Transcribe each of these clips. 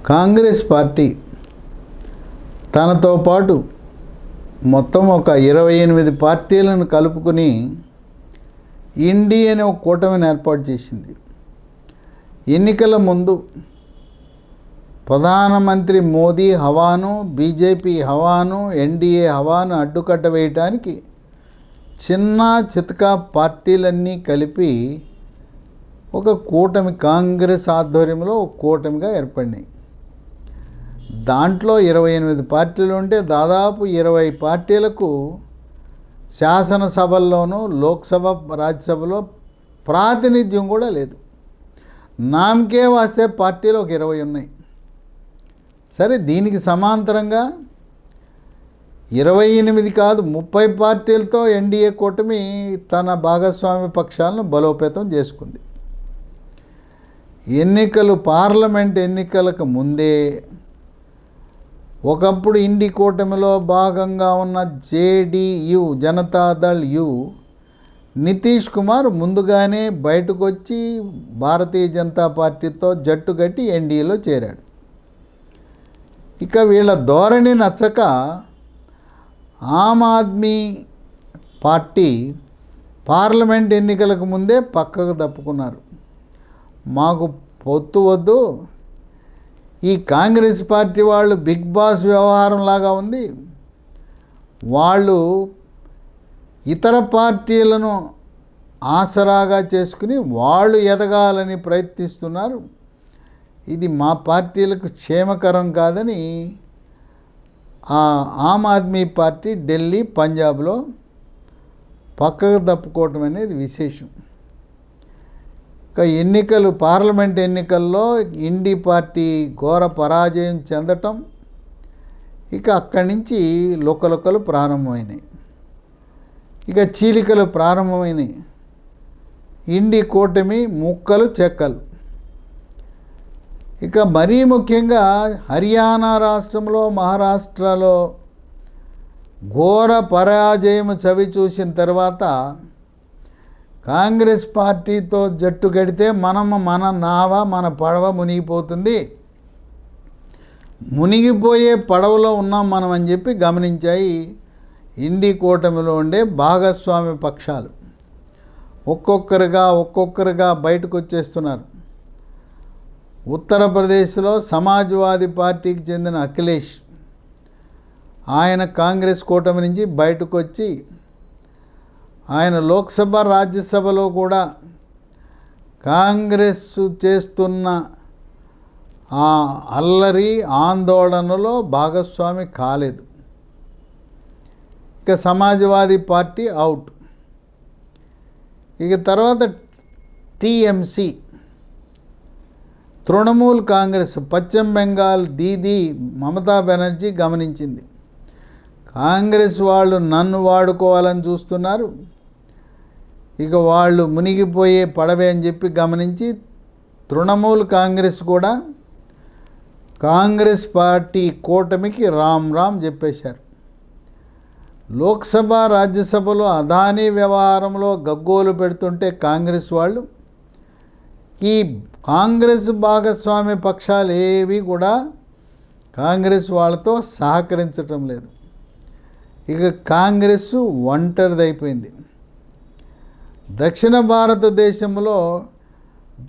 Congress party తనతో పాటు మొత్తం ఒక 28 పార్టీలను కలుపుకుని ఇండి అనే ఒక కూటమిని ఏర్పాటు చేసింది. ఎన్నికల ముందు ప్రధానమంత్రి మోదీ హవాను, బీజేపీ హవాను, ఎన్డీఏ హవాను అడ్డుకట్ట వేయడానికి చిన్న చితకా పార్టీలన్నీ కలిపి ఒక కూటమి, కాంగ్రెస్ ఆధ్వర్యంలో ఒక కూటమిగా ఏర్పడినాయి. దాంట్లో 28 పార్టీలు ఉంటే దాదాపు 20 పార్టీలకు శాసనసభల్లోనూ, లోక్సభ, రాజ్యసభలో ప్రాతినిధ్యం కూడా లేదు. నామకే వాస్తే పార్టీలు ఒక 20 ఉన్నాయి. సరే, దీనికి సమాంతరంగా 28 కాదు 30 పార్టీలతో ఎన్డీఏ కూటమి తన భాగస్వామ్య పక్షాలను బలోపేతం చేసుకుంది. పార్లమెంట్ ఎన్నికలకు ముందే ఒకప్పుడు ఇండి కూటమిలో భాగంగా ఉన్న జేడీయూ, జనతాదళ్ యు, నితీష్ కుమార్ ముందుగానే బయటకు వచ్చి భారతీయ జనతా పార్టీతో జట్టు కట్టి ఎన్డీఏలో చేరాడు. ఇక వీళ్ళ ధోరణి నచ్చక ఆమ్ ఆద్మీ పార్టీ పార్లమెంట్ ఎన్నికలకు ముందే పక్కకు తప్పుకున్నారు. మాకు పొత్తు వద్దు, ఈ కాంగ్రెస్ పార్టీ వాళ్ళు బిగ్ బాస్ వ్యవహారం లాగా ఉంది, వాళ్ళు ఇతర పార్టీలను ఆసరాగా చేసుకుని వాళ్ళు ఎదగాలని ప్రయత్నిస్తున్నారు, ఇది మా పార్టీలకు క్షేమకరం కాదని ఆమ్ ఆద్మీ పార్టీ ఢిల్లీ, పంజాబ్లో పక్కకు తప్పుకోవటం అనేది విశేషం. ఇక పార్లమెంట్ ఎన్నికల్లో ఇండి పార్టీ ఘోర పరాజయం చెందటం, ఇక అక్కడి నుంచి లుకలుకలు ప్రారంభమైనాయి, ఇక చీలికలు ప్రారంభమైనాయి. ఇండి కూటమి ముక్కలు చెక్కలు. ఇక మరీ ముఖ్యంగా హర్యానా రాష్ట్రంలో, మహారాష్ట్రలో ఘోర పరాజయం చవి చూసిన తర్వాత కాంగ్రెస్ పార్టీతో జట్టు కడితే మన నావ, మన పడవ మునిగిపోతుంది, మునిగిపోయే పడవలో ఉన్నాం మనం అని చెప్పి గమనించాయి ఇండి కూటమిలో ఉండే భాగస్వామ్య పక్షాలు. ఒక్కొక్కరుగా బయటకు వచ్చేస్తున్నారు. ఉత్తరప్రదేశ్లో సమాజ్వాదీ పార్టీకి చెందిన అఖిలేష్, ఆయన కాంగ్రెస్ కూటమి నుంచి బయటకు వచ్చి ఆయన లోక్సభ, రాజ్యసభలో కూడా కాంగ్రెస్ చేస్తున్న ఆ అల్లరి ఆందోళనలో భాగస్వామి కాలేదు. ఇక సమాజ్వాదీ పార్టీ అవుట్. ఇక తర్వాత టీఎంసీ, తృణమూల్ కాంగ్రెస్, పశ్చిమ బెంగాల్ దీదీ మమతా బెనర్జీ గమనించింది, కాంగ్రెస్ వాళ్ళు నన్ను వాడుకోవాలని చూస్తున్నారు, ఇక వాళ్ళు మునిగిపోయే పడవే అని చెప్పి గమనించి తృణమూల్ కాంగ్రెస్ కూడా కాంగ్రెస్ పార్టీ కూటమికి రామ్ చెప్పేశారు. లోక్సభ, రాజ్యసభలో అదానీ వ్యవహారంలో గగ్గోలు పెడుతుంటే కాంగ్రెస్ వాళ్ళు, ఈ కాంగ్రెస్ భాగస్వామ్య పక్షాలు ఏవి కూడా కాంగ్రెస్ వాళ్ళతో సహకరించటం లేదు. ఇక కాంగ్రెస్ ఒంటరిదైపోయింది. దక్షిణ భారతదేశంలో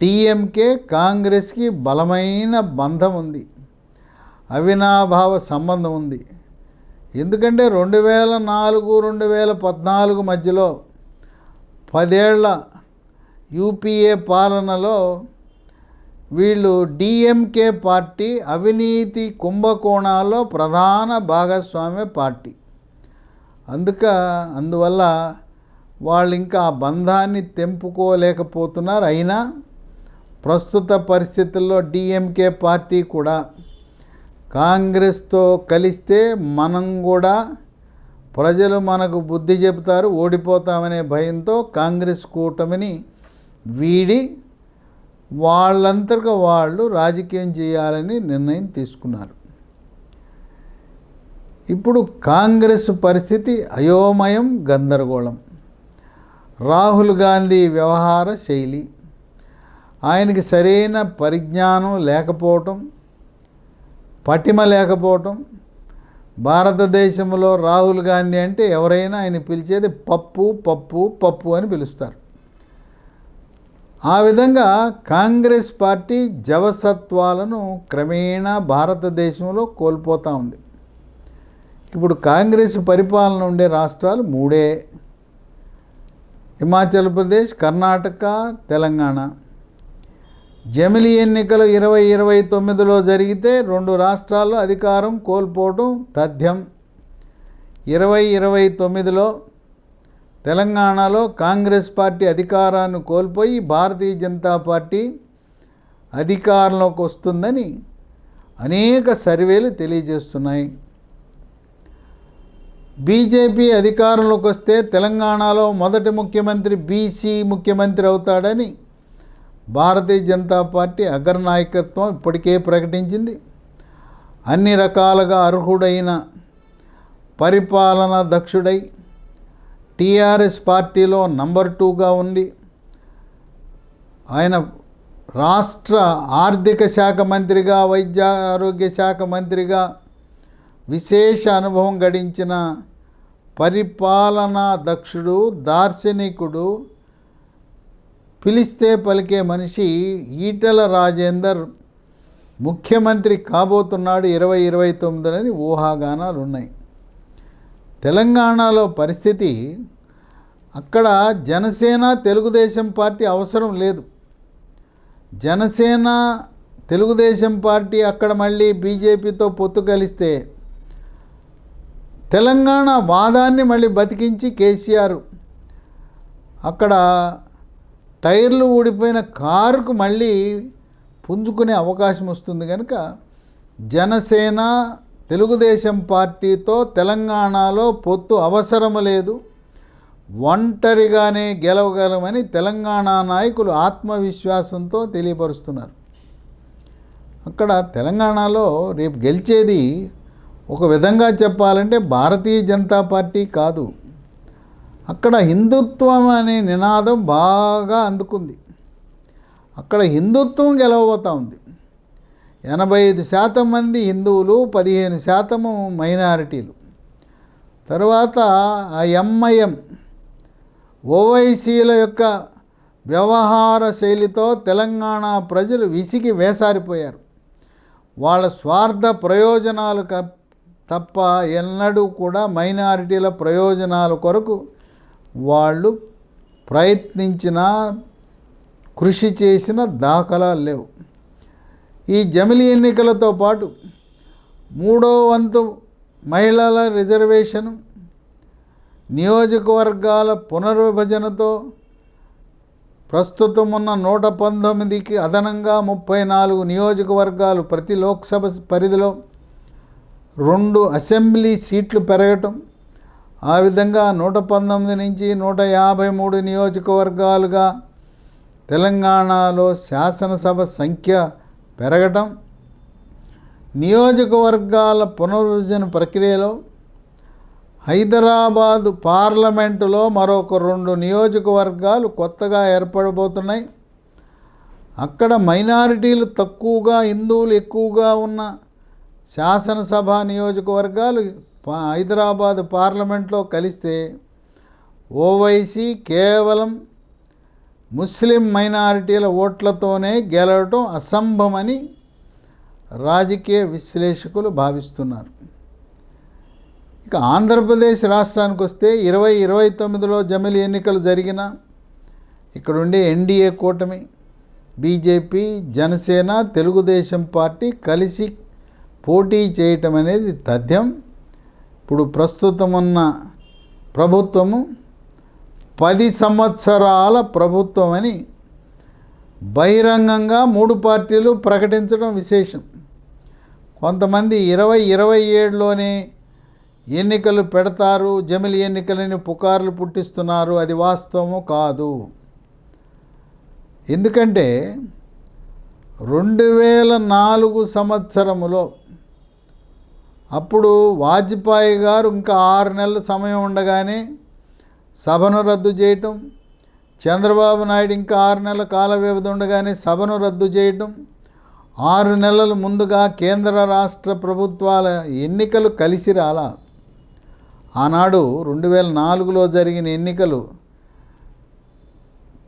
డిఎంకే కాంగ్రెస్కి బలమైన బంధం ఉంది, అవినాభావ సంబంధం ఉంది. ఎందుకంటే 2004-2014 మధ్యలో 10 ఏళ్ల యూపీఏ పాలనలో వీళ్ళు డిఎంకే పార్టీ అవినీతి కుంభకోణాల్లో ప్రధాన భాగస్వామ్య పార్టీ. అందువల్ల వాళ్ళు ఇంకా ఆ బంధాన్ని తెంపుకోలేకపోతున్నారు. అయినా ప్రస్తుత పరిస్థితుల్లో డిఎంకే పార్టీ కూడా కాంగ్రెస్తో కలిస్తే మనం కూడా ప్రజలు మనకు బుద్ధి చెబుతారు, ఓడిపోతామనే భయంతో కాంగ్రెస్ కూటమిని వీడి వాళ్ళంతగా వాళ్ళు రాజకీయం చేయాలని నిర్ణయం తీసుకున్నారు. ఇప్పుడు కాంగ్రెస్ పరిస్థితి అయోమయం, గందరగోళం. రాహుల్ గాంధీ వ్యవహార శైలి, ఆయనకి సరైన పరిజ్ఞానం లేకపోవటం, పటిమ లేకపోవటం. భారతదేశంలో రాహుల్ గాంధీ అంటే ఎవరైనా ఆయన పిలిచేది పప్పు పప్పు పప్పు అని పిలుస్తారు. ఆ విధంగా కాంగ్రెస్ పార్టీ జవసత్వాలను క్రమేణా భారతదేశంలో కోల్పోతూ ఉంది. ఇప్పుడు కాంగ్రెస్ పరిపాలన ఉండే రాష్ట్రాలు మూడే: హిమాచల్ ప్రదేశ్, కర్ణాటక, తెలంగాణ. జమిలి ఎన్నికలు 2029లో జరిగితే 2 రాష్ట్రాల్లో అధికారం కోల్పోవడం తథ్యం. 2029లో తెలంగాణలో కాంగ్రెస్ పార్టీ అధికారాన్ని కోల్పోయి భారతీయ జనతా పార్టీ అధికారంలోకి వస్తుందని అనేక సర్వేలు తెలియజేస్తున్నాయి. బీజేపీ అధికారంలోకి వస్తే తెలంగాణలో మొదటి ముఖ్యమంత్రి బీసీ ముఖ్యమంత్రి అవుతాడని భారతీయ జనతా పార్టీ అగ్రనాయకత్వం ఇప్పటికే ప్రకటించింది. అన్ని రకాలుగా అర్హుడైన పరిపాలన దక్షుడై టీఆర్ఎస్ పార్టీలో నంబర్ 2గా ఉంది. ఆయన రాష్ట్ర ఆర్థిక శాఖ మంత్రిగా, వైద్య ఆరోగ్య శాఖ మంత్రిగా విశేష అనుభవం గడించిన పరిపాలనా దక్షుడు, దార్శనికుడు, పిలిస్తే పలికే మనిషి ఈటెల రాజేందర్ ముఖ్యమంత్రి కాబోతున్నాడు 2029 ఊహాగానాలు ఉన్నాయి. తెలంగాణలో పరిస్థితి, అక్కడ జనసేన తెలుగుదేశం పార్టీ అవసరం లేదు. జనసేన తెలుగుదేశం పార్టీ అక్కడ మళ్ళీ బీజేపీతో పొత్తు కలిస్తే తెలంగాణ వాదాన్ని మళ్ళీ బతికించి కేసీఆర్ అక్కడ టైర్లు ఊడిపోయిన కారుకు మళ్ళీ పుంజుకునే అవకాశం వస్తుంది. కనుక జనసేన తెలుగుదేశం పార్టీతో తెలంగాణలో పొత్తు అవసరం లేదు, ఒంటరిగానే గెలవగలమని తెలంగాణ నాయకులు ఆత్మవిశ్వాసంతో తెలియపరుస్తున్నారు. అక్కడ తెలంగాణలో రేపు గెలిచేది ఒక విధంగా చెప్పాలంటే భారతీయ జనతా పార్టీ కాదు. అక్కడ హిందుత్వం అనే నినాదం బాగా అందుకుంది. అక్కడ హిందుత్వం గెలవబోతూ ఉంది. 85% మంది హిందువులు, 15% మైనారిటీలు. తర్వాత ఆ ఎంఐఎం ఓవైసీల యొక్క వ్యవహార శైలితో తెలంగాణ ప్రజలు విసిగి వేసారిపోయారు. వాళ్ళ స్వార్థ ప్రయోజనాలు తప్ప ఎన్నడూ కూడా మైనారిటీల ప్రయోజనాల కొరకు వాళ్ళు ప్రయత్నించిన, కృషి చేసిన దాఖలాలు లేవు. ఈ జమిలి ఎన్నికలతో పాటు 3వ వంతు మహిళల రిజర్వేషను, నియోజకవర్గాల పునర్విభజనతో ప్రస్తుతం ఉన్న 119కి అదనంగా 34 నియోజకవర్గాలు, ప్రతి లోక్సభ పరిధిలో 2 అసెంబ్లీ సీట్లు పెరగటం, ఆ విధంగా 119 నుంచి 153 నియోజకవర్గాలుగా తెలంగాణలో శాసనసభ సంఖ్య పెరగటం, నియోజకవర్గాల పునర్విభజన ప్రక్రియలో హైదరాబాదు పార్లమెంటులో మరొక 2 నియోజకవర్గాలు కొత్తగా ఏర్పడబోతున్నాయి. అక్కడ మైనారిటీలు తక్కువగా, హిందువులు ఎక్కువగా ఉన్న శాసనసభ నియోజకవర్గాలు హైదరాబాదు పార్లమెంట్లో కలిస్తే ఓవైసీ కేవలం ముస్లిం మైనారిటీల ఓట్లతోనే గెలవటం అసంభవమని రాజకీయ విశ్లేషకులు భావిస్తున్నారు. ఇక ఆంధ్రప్రదేశ్ రాష్ట్రానికి వస్తే 2029లో జమిలి ఎన్నికలు జరిగిన ఇక్కడుండే ఎన్డీఏ కూటమి, బీజేపీ, జనసేన, తెలుగుదేశం పార్టీ కలిసి పోటీ చేయటం అనేది తథ్యం. ఇప్పుడు ప్రస్తుతం ఉన్న ప్రభుత్వము 10 సంవత్సరాల ప్రభుత్వం అని బహిరంగంగా 3 పార్టీలు ప్రకటించడం విశేషం. కొంతమంది 2027లోనే ఎన్నికలు పెడతారు, జమిలి ఎన్నికలని పుకార్లు పుట్టిస్తున్నారు. అది వాస్తవము కాదు. ఎందుకంటే 2004 సంవత్సరములో అప్పుడు వాజ్పేయి గారు ఇంకా 6 నెలల సమయం ఉండగానే సభను రద్దు చేయటం, చంద్రబాబు నాయుడు ఇంకా 6 నెలల కాల వ్యవధి ఉండగానే సభను రద్దు చేయటం, 6 నెలల ముందుగా కేంద్ర రాష్ట్ర ప్రభుత్వాల ఎన్నికలు కలిసి రాలా. ఆనాడు 2004లో జరిగిన ఎన్నికలు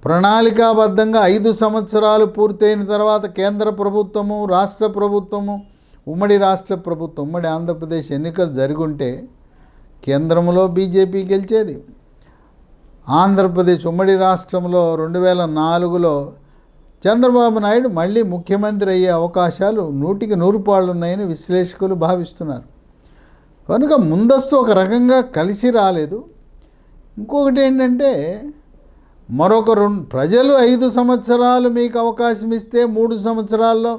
ప్రణాళికాబద్ధంగా 5 సంవత్సరాలు పూర్తయిన తర్వాత కేంద్ర ప్రభుత్వము, రాష్ట్ర ప్రభుత్వము, ఉమ్మడి రాష్ట్ర ప్రభుత్వం, ఉమ్మడి ఆంధ్రప్రదేశ్ ఎన్నికలు జరుగుంటే కేంద్రంలో బీజేపీ గెలిచేది. ఆంధ్రప్రదేశ్ ఉమ్మడి రాష్ట్రంలో 2004లో చంద్రబాబు నాయుడు మళ్ళీ ముఖ్యమంత్రి అయ్యే అవకాశాలు 100కి 100 పాళ్ళు ఉన్నాయని విశ్లేషకులు భావిస్తున్నారు. కనుక ముందస్తు ఒక రకంగా కలిసి రాలేదు. ఇంకొకటి ఏంటంటే మరొక ప్రజలు 5 సంవత్సరాలు మీకు అవకాశం ఇస్తే 3 సంవత్సరాల్లో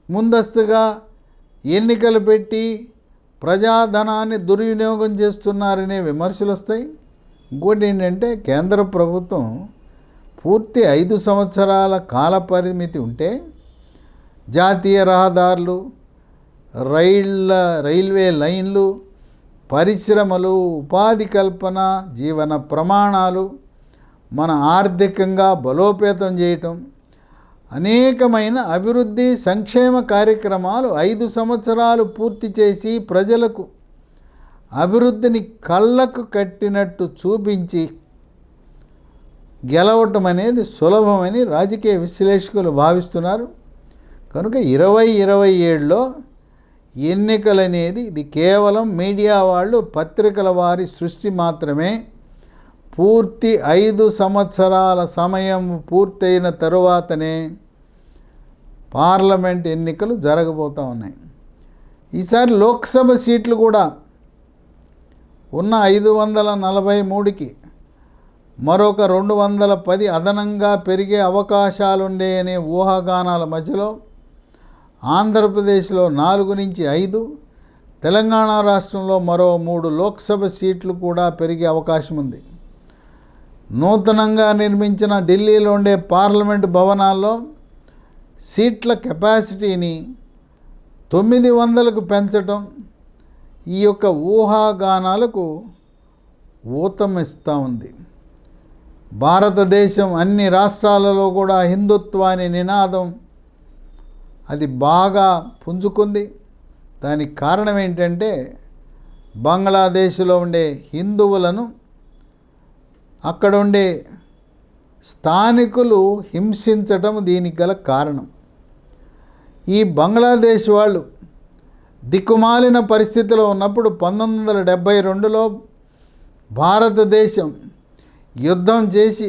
ముందస్తుగా ఎన్నికలు పెట్టి ప్రజాధనాన్ని దుర్వినియోగం చేస్తున్నారనే విమర్శలు వస్తాయి. ఇంకోటి ఏంటంటే కేంద్ర ప్రభుత్వం పూర్తి 5 సంవత్సరాల కాల పరిమితి ఉంటే జాతీయ రహదారులు, రైల్వే లైన్లు, పరిశ్రమలు, ఉపాధి కల్పన, జీవన ప్రమాణాలు, మన ఆర్థికంగా బలోపేతం చేయటం, అనేకమైన అభివృద్ధి సంక్షేమ కార్యక్రమాలు 5 సంవత్సరాలు పూర్తి చేసి ప్రజలకు అభివృద్ధిని కళ్ళకు కట్టినట్టు చూపించి గెలవటం అనేది సులభమని రాజకీయ విశ్లేషకులు భావిస్తున్నారు. కనుక 2027లో ఎన్నికలనేది ఇది కేవలం మీడియా వాళ్ళు, పత్రికల వారి సృష్టి మాత్రమే. పూర్తి 5 సంవత్సరాల సమయం పూర్తయిన తరువాతనే పార్లమెంట్ ఎన్నికలు జరగబోతూ ఉన్నాయి. ఈసారి లోక్సభ సీట్లు కూడా ఉన్న 543కి మరొక 210 అదనంగా పెరిగే అవకాశాలుండే అనే ఊహాగానాల మధ్యలో ఆంధ్రప్రదేశ్లో 4 నుంచి 5, తెలంగాణ రాష్ట్రంలో మరో 3 లోక్సభ సీట్లు కూడా పెరిగే అవకాశం ఉంది. నూతనంగా నిర్మించిన ఢిల్లీలో ఉండే పార్లమెంటు భవనాల్లో సీట్ల కెపాసిటీని 900కు పెంచటం ఈ యొక్క ఊహాగానాలకు ఊతమిస్తూ ఉంది. భారతదేశం అన్ని రాష్ట్రాలలో కూడా హిందుత్వాన్ని నినాదం అది బాగా పుంజుకుంది. దానికి కారణం ఏంటంటే బంగ్లాదేశ్లో ఉండే హిందువులను అక్కడ ఉండే స్థానికులు హింసించటం దీనికి గల కారణం. ఈ బంగ్లాదేశ్ వాళ్ళు దిక్కుమాలిన పరిస్థితిలో ఉన్నప్పుడు 1972లో భారతదేశం యుద్ధం చేసి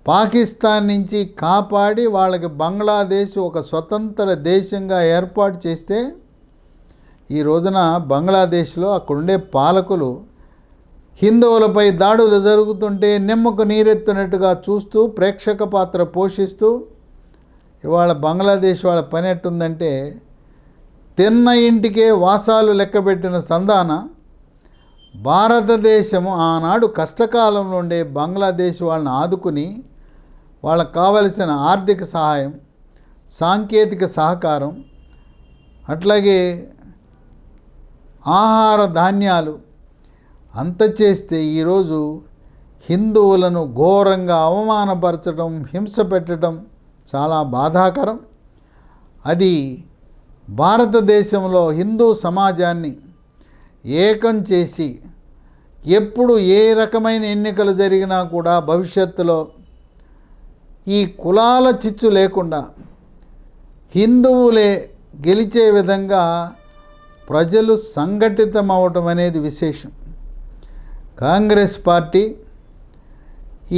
పాకిస్తాన్ నుంచి కాపాడి వాళ్ళకి బంగ్లాదేశ్ ఒక స్వతంత్ర దేశంగా ఏర్పాటు చేస్తే ఈ రోజున బంగ్లాదేశ్లో అక్కడుండే పాలకులు హిందువులపై దాడులు జరుగుతుంటే నిమ్మకు నీరెత్తునట్టుగా చూస్తూ ప్రేక్షక పాత్ర పోషిస్తూ ఇవాళ బంగ్లాదేశ్ వాళ్ళ పని ఎట్టుందంటే తిన్న ఇంటికే వాసాలు లెక్కబెట్టిన సంధాన భారతదేశము ఆనాడు కష్టకాలంలో ఉండే బంగ్లాదేశ్ వాళ్ళని ఆదుకుని వాళ్ళకు కావలసిన ఆర్థిక సహాయం, సాంకేతిక సహకారం, అట్లాగే ఆహార ధాన్యాలు అంత చేస్తే ఈరోజు హిందువులను ఘోరంగా అవమానపరచడం, హింస పెట్టడం చాలా బాధాకరం. అది భారతదేశంలో హిందూ సమాజాన్ని ఏకం చేసి ఎప్పుడు ఏ రకమైన ఎన్నికలు జరిగినా కూడా భవిష్యత్తులో ఈ కులాల చిచ్చు లేకుండా హిందువులే గెలిచే విధంగా ప్రజలు సంఘటితమవటం అనేది విశేషం. కాంగ్రెస్ పార్టీ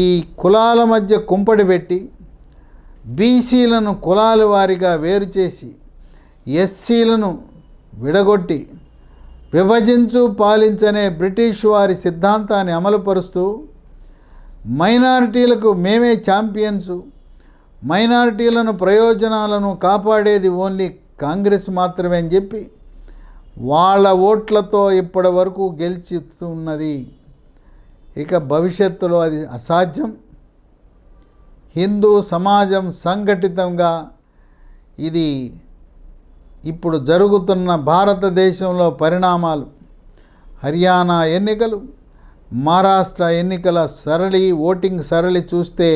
ఈ కులాల మధ్య కుంపడి పెట్టి బీసీలను కులాల వారీగా వేరు చేసి ఎస్సీలను విడగొట్టి విభజించు పాలించనే బ్రిటిష్ వారి సిద్ధాంతాన్ని అమలుపరుస్తూ మైనారిటీలకు మేమే ఛాంపియన్స్, మైనారిటీలను ప్రయోజనాలను కాపాడేది ఓన్లీ కాంగ్రెస్ మాత్రమే అని చెప్పి వాళ్ళ ఓట్లతో ఇప్పటి వరకు గెలుచుతున్నది. ఇక భవిష్యత్తులో అది అసాధ్యం. హిందూ సమాజం సంఘటితంగా ఇది ఇప్పుడు జరుగుతున్న భారతదేశంలో పరిణామాలు, హర్యానా ఎన్నికలు, మహారాష్ట్ర ఎన్నికల ఓటింగ్ సరళి చూస్తే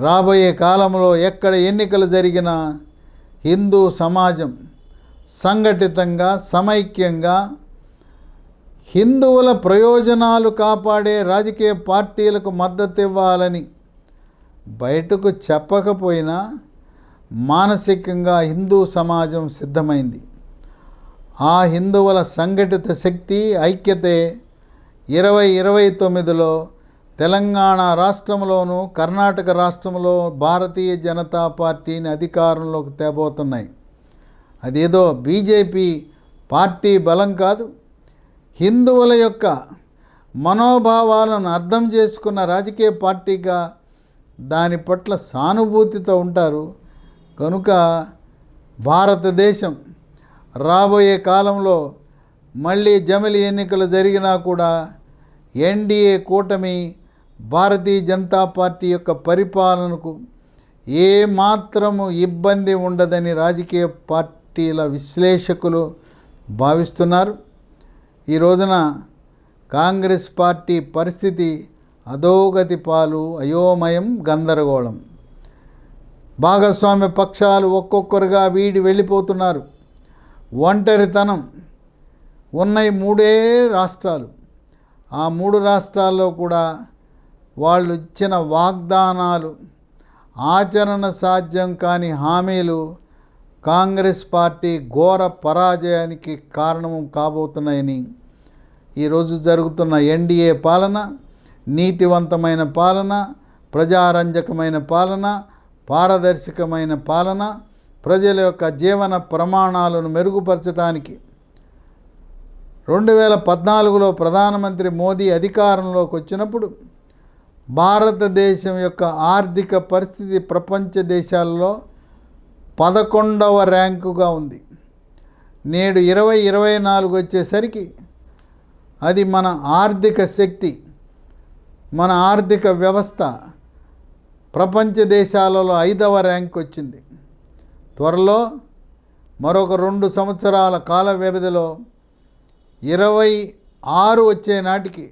రాబోయే కాలంలో ఎక్కడ ఎన్నికలు జరిగినా హిందూ సమాజం సంఘటితంగా సమైక్యంగా హిందువుల ప్రయోజనాలు కాపాడే రాజకీయ పార్టీలకు మద్దతు ఇవ్వాలని బయటకు చెప్పకపోయినా మానసికంగా హిందూ సమాజం సిద్ధమైంది. ఆ హిందువుల సంఘటిత శక్తి ఐక్యతే 2029లో తెలంగాణ రాష్ట్రంలోనూ కర్ణాటక రాష్ట్రంలో భారతీయ జనతా పార్టీని అధికారంలోకి తేబోతున్నాయి. అదేదో బీజేపీ పార్టీ బలం కాదు, హిందువుల యొక్క మనోభావాలను అర్థం చేసుకున్న రాజకీయ పార్టీగా దాని పట్ల సానుభూతితో ఉంటారు. కనుక భారతదేశం రాబోయే కాలంలో మళ్ళీ జమిలి ఎన్నికలు జరిగినా కూడా ఎన్డీఏ కూటమి భారతీయ జనతా పార్టీ యొక్క పరిపాలనకు ఏమాత్రము ఇబ్బంది ఉండదని రాజకీయ పార్టీల విశ్లేషకులు భావిస్తున్నారు. ఈ రోజున కాంగ్రెస్ పార్టీ పరిస్థితి అధోగతి పాలు, అయోమయం, గందరగోళం. భాగస్వామ్య పక్షాలు ఒక్కొక్కరుగా వీడి వెళ్ళిపోతున్నారు. ఒంటరితనం. ఉన్నాయి 3 రాష్ట్రాలు. ఆ 3 రాష్ట్రాల్లో కూడా వాళ్ళు ఇచ్చిన వాగ్దానాలు, ఆచరణ సాధ్యం కాని హామీలు కాంగ్రెస్ పార్టీ ఘోర పరాజయానికి కారణం కాబోతున్నాయని ఈరోజు జరుగుతున్న ఎన్డీఏ పాలన నీతివంతమైన పాలన, ప్రజారంజకమైన పాలన, పారదర్శకమైన పాలన, ప్రజల యొక్క జీవన ప్రమాణాలను మెరుగుపరచడానికి 2014లో ప్రధానమంత్రి మోదీ అధికారంలోకి వచ్చినప్పుడు భారతదేశం యొక్క ఆర్థిక పరిస్థితి ప్రపంచ దేశాల్లో 11వ ర్యాంకుగా ఉంది. నేడు 2024 వచ్చేసరికి అది మన ఆర్థిక శక్తి, మన ఆర్థిక వ్యవస్థ ప్రపంచ దేశాలలో 5వ ర్యాంక్ వచ్చింది. త్వరలో మరొక 2 సంవత్సరాల కాల వ్యవధిలో 26 వచ్చే నాటికి